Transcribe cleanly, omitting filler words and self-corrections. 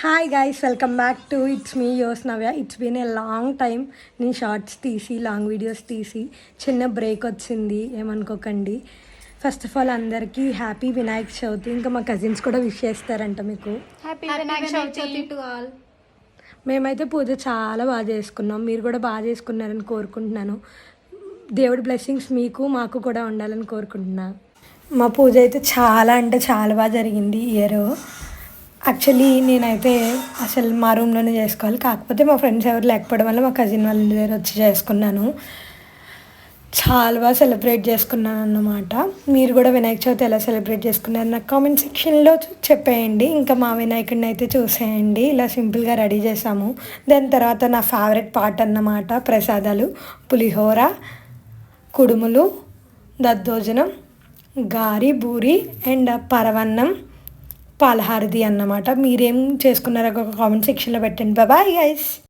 Hi guys, welcome back to it's me yours Navya. It's been a long time. నేను shorts తీసి long videos తీసి చిన్న break వచ్చింది, ఏమనుకోకండి. ఫస్ట్ ఆఫ్ ఆల్ అందరికీ హ్యాపీ వినాయక చవితి. ఇంకా మా కజిన్స్ కూడా విష్ చేస్తారంట మీకు. Happy Vinayaka Chavithi to all. మేమైతే పూజ చాలా బాగా చేసుకున్నాం, మీరు కూడా బాగా చేసుకున్నారని కోరుకుంటున్నాను. దేవుడి బ్లెస్సింగ్స్ మీకు మాకు కూడా ఉండాలని కోరుకుంటున్నాను. మా పూజ అయితే చాలా అంటే చాలా బాగా జరిగింది ఈ ఇయర్. యాక్చువల్లీ నేనైతే అసలు మా రూమ్లోనే చేసుకోవాలి, కాకపోతే మా ఫ్రెండ్స్ ఎవరు లేకపోవడం వల్ల మా కజిన్ వాళ్ళ దగ్గర వచ్చి చేసుకున్నాను. చాలా బాగా సెలబ్రేట్ చేసుకున్నాను అన్నమాట. మీరు కూడా వినాయక చవితి ఎలా సెలబ్రేట్ చేసుకున్నారు నాకు కామెంట్ సెక్షన్లో చెప్పేయండి. ఇంకా మా వినాయకుడిని అయితే చూసేయండి, ఇలా సింపుల్గా రెడీ చేసాము. దాని తర్వాత నా ఫేవరెట్ పార్ట్ అన్నమాట ప్రసాదాలు, పులిహోర, కుడుములు, దద్దోజనం, గారి బూరి అండ్ పరవన్నం, పాలహారది అన్నమాట. మీరేం చేసుకున్నారో ఒక కామెంట్ సెక్షన్లో పెట్టండి. Bye guys.